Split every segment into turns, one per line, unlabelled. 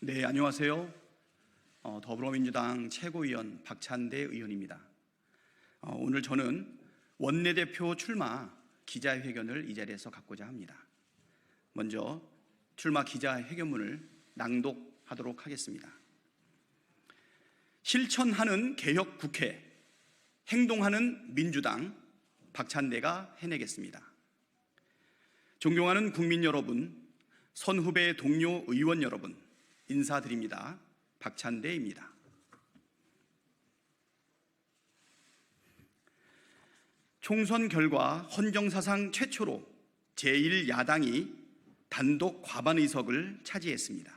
네, 안녕하세요. 더불어민주당 최고위원 박찬대 의원입니다. 오늘 저는 원내대표 출마 기자회견을 이 자리에서 갖고자 합니다. 먼저 출마 기자회견문을 낭독하도록 하겠습니다. 실천하는 개혁국회, 행동하는 민주당 박찬대가 해내겠습니다. 존경하는 국민 여러분, 선후배 동료 의원 여러분, 인사드립니다. 박찬대입니다. 총선 결과 헌정사상 최초로 제1야당이 단독 과반 의석을 차지했습니다.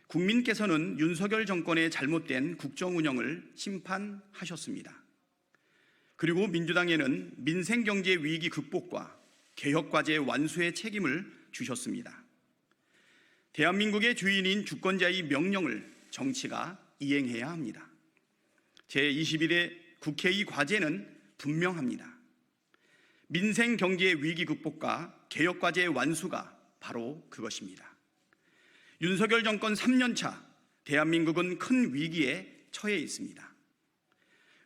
국민께서는 윤석열 정권의 잘못된 국정 운영을 심판하셨습니다. 그리고 민주당에는 민생경제 위기 극복과 개혁과제 완수의 책임을 주셨습니다. 대한민국의 주인인 주권자의 명령을 정치가 이행해야 합니다. 제21대 국회의 과제는 분명합니다. 민생경제 위기 극복과 개혁과제 완수가 바로 그것입니다. 윤석열 정권 3년차 대한민국은 큰 위기에 처해 있습니다.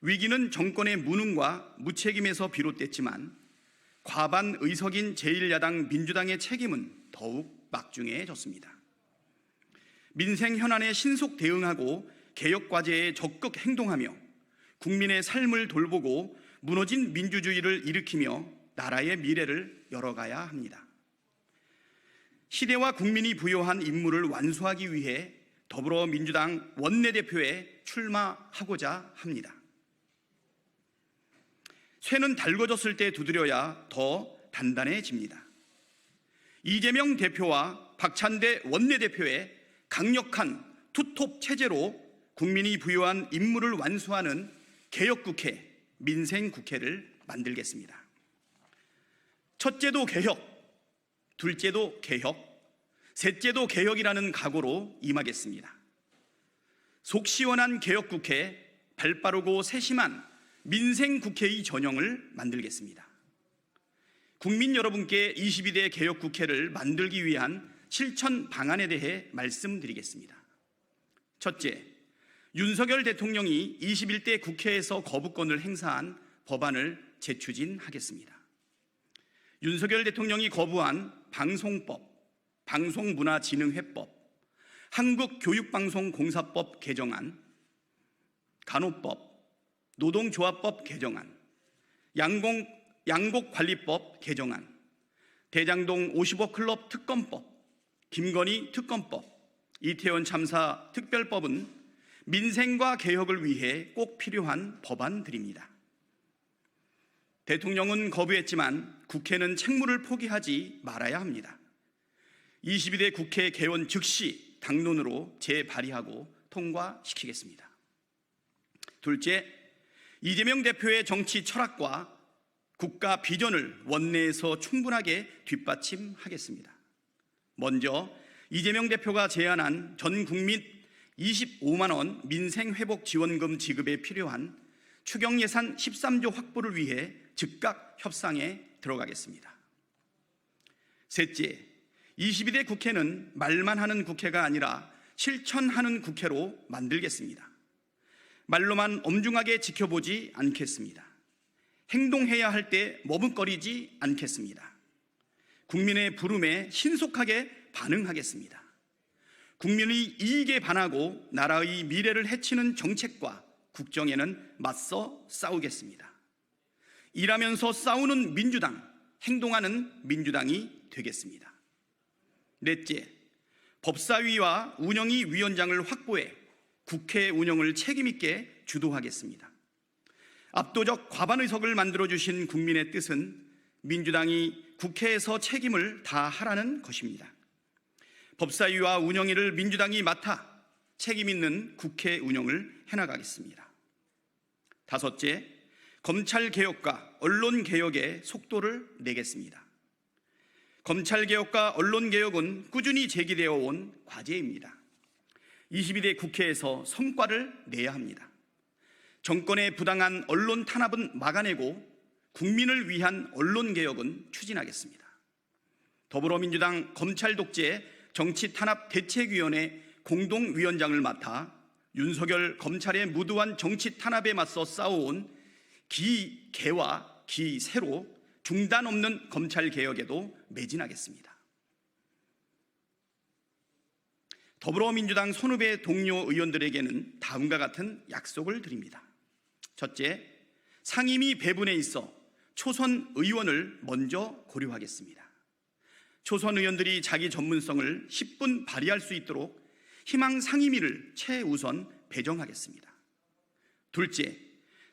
위기는 정권의 무능과 무책임에서 비롯됐지만 과반 의석인 제1야당 민주당의 책임은 더욱 막중해졌습니다. 민생 현안에 신속 대응하고 개혁 과제에 적극 행동하며 국민의 삶을 돌보고 무너진 민주주의를 일으키며 나라의 미래를 열어가야 합니다. 시대와 국민이 부여한 임무를 완수하기 위해 더불어민주당 원내대표에 출마하고자 합니다. 쇠는 달궈졌을 때 두드려야 더 단단해집니다. 이재명 대표와 박찬대 원내대표의 강력한 투톱 체제로 국민이 부여한 임무를 완수하는 개혁국회, 민생국회를 만들겠습니다. 첫째도 개혁, 둘째도 개혁, 셋째도 개혁이라는 각오로 임하겠습니다. 속 시원한 개혁국회, 발빠르고 세심한 민생국회의 전형을 만들겠습니다. 국민 여러분께 22대 개혁국회를 만들기 위한 실천 방안에 대해 말씀드리겠습니다. 첫째, 윤석열 대통령이 21대 국회에서 거부권을 행사한 법안을 재추진하겠습니다. 윤석열 대통령이 거부한 방송법, 방송문화진흥회법, 한국교육방송공사법 개정안, 간호법, 노동조합법 개정안, 양곡관리법 개정안, 대장동 55 클럽 특검법, 김건희 특검법, 이태원 참사 특별법은 민생과 개혁을 위해 꼭 필요한 법안들입니다. 대통령은 거부했지만 국회는 책무를 포기하지 말아야 합니다. 22대 국회 개원 즉시 당론으로 재발의하고 통과시키겠습니다. 둘째, 이재명 대표의 정치 철학과 국가 비전을 원내에서 충분하게 뒷받침하겠습니다. 먼저 이재명 대표가 제안한 전 국민 25만 원 민생회복지원금 지급에 필요한 추경예산 13조 확보를 위해 즉각 협상에 들어가겠습니다. 셋째, 22대 국회는 말만 하는 국회가 아니라 실천하는 국회로 만들겠습니다. 말로만 엄중하게 지켜보지 않겠습니다. 행동해야 할 때 머뭇거리지 않겠습니다. 국민의 부름에 신속하게 반응하겠습니다. 국민의 이익에 반하고 나라의 미래를 해치는 정책과 국정에는 맞서 싸우겠습니다. 일하면서 싸우는 민주당, 행동하는 민주당이 되겠습니다. 넷째, 법사위와 운영위 위원장을 확보해 국회 운영을 책임있게 주도하겠습니다. 압도적 과반 의석을 만들어주신 국민의 뜻은 민주당이 국회에서 책임을 다하라는 것입니다. 법사위와 운영위를 민주당이 맡아 책임있는 국회 운영을 해나가겠습니다. 다섯째, 검찰개혁과 언론개혁에 속도를 내겠습니다. 검찰개혁과 언론개혁은 꾸준히 제기되어 온 과제입니다. 22대 국회에서 성과를 내야 합니다. 정권의 부당한 언론 탄압은 막아내고 국민을 위한 언론개혁은 추진하겠습니다. 더불어민주당 검찰 독재 정치탄압대책위원회 공동위원장을 맡아 윤석열 검찰의 무도한 정치 탄압에 맞서 싸워온 기개와 기세로 중단 없는 검찰 개혁에도 매진하겠습니다. 더불어민주당 손후배 동료 의원들에게는 다음과 같은 약속을 드립니다. 첫째, 상임위 배분에 있어 초선 의원을 먼저 고려하겠습니다. 초선 의원들이 자기 전문성을 10분 발휘할 수 있도록 희망 상임위를 최우선 배정하겠습니다. 둘째,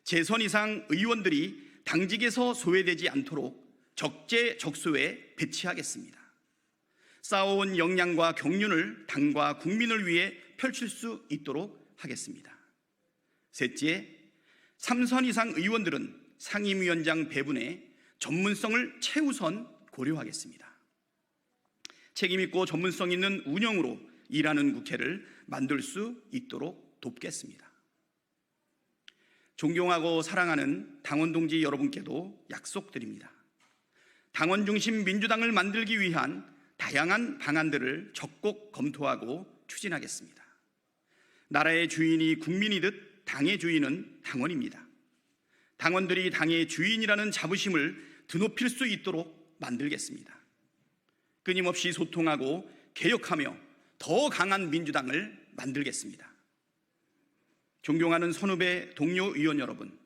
재선 이상 의원들이 당직에서 소외되지 않도록 적재적소에 배치하겠습니다. 쌓아온 역량과 경륜을 당과 국민을 위해 펼칠 수 있도록 하겠습니다. 셋째, 3선 이상 의원들은 상임위원장 배분에 전문성을 최우선 고려하겠습니다. 책임있고 전문성 있는 운영으로 일하는 국회를 만들 수 있도록 돕겠습니다. 존경하고 사랑하는 당원 동지 여러분께도 약속드립니다. 당원 중심 민주당을 만들기 위한 다양한 방안들을 적극 검토하고 추진하겠습니다. 나라의 주인이 국민이듯 당의 주인은 당원입니다. 당원들이 당의 주인이라는 자부심을 드높일 수 있도록 만들겠습니다. 끊임없이 소통하고 개혁하며 더 강한 민주당을 만들겠습니다. 존경하는 선후배 동료 의원 여러분,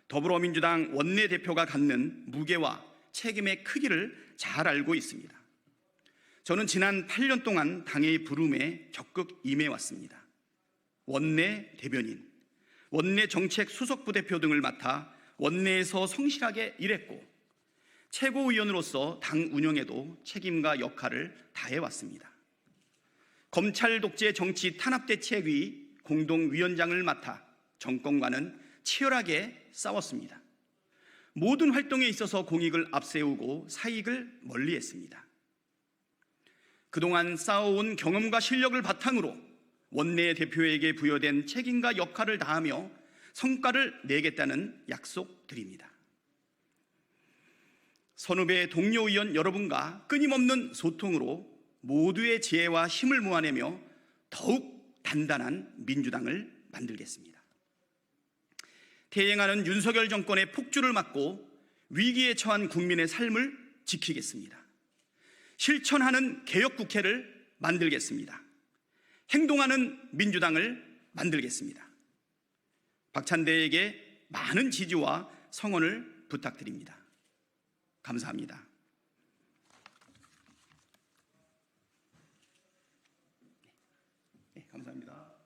더불어민주당 원내대표가 갖는 무게와 책임의 크기를 잘 알고 있습니다. 저는 지난 8년 동안 당의 부름에 적극 임해왔습니다. 원내 대변인, 원내 정책 수석부대표 등을 맡아 원내에서 성실하게 일했고 최고위원으로서 당 운영에도 책임과 역할을 다해왔습니다. 검찰 독재 정치 탄압대책위 공동위원장을 맡아 정권과는 치열하게 싸웠습니다. 모든 활동에 있어서 공익을 앞세우고 사익을 멀리했습니다. 그동안 쌓아온 경험과 실력을 바탕으로 원내대표에게 부여된 책임과 역할을 다하며 성과를 내겠다는 약속드립니다. 선후배 동료 의원 여러분과 끊임없는 소통으로 모두의 지혜와 힘을 모아내며 더욱 단단한 민주당을 만들겠습니다. 퇴행하는 윤석열 정권의 폭주를 막고 위기에 처한 국민의 삶을 지키겠습니다. 실천하는 개혁국회를 만들겠습니다. 행동하는 민주당을 만들겠습니다. 박찬대에게 많은 지지와 성원을 부탁드립니다. 감사합니다. 네, 감사합니다.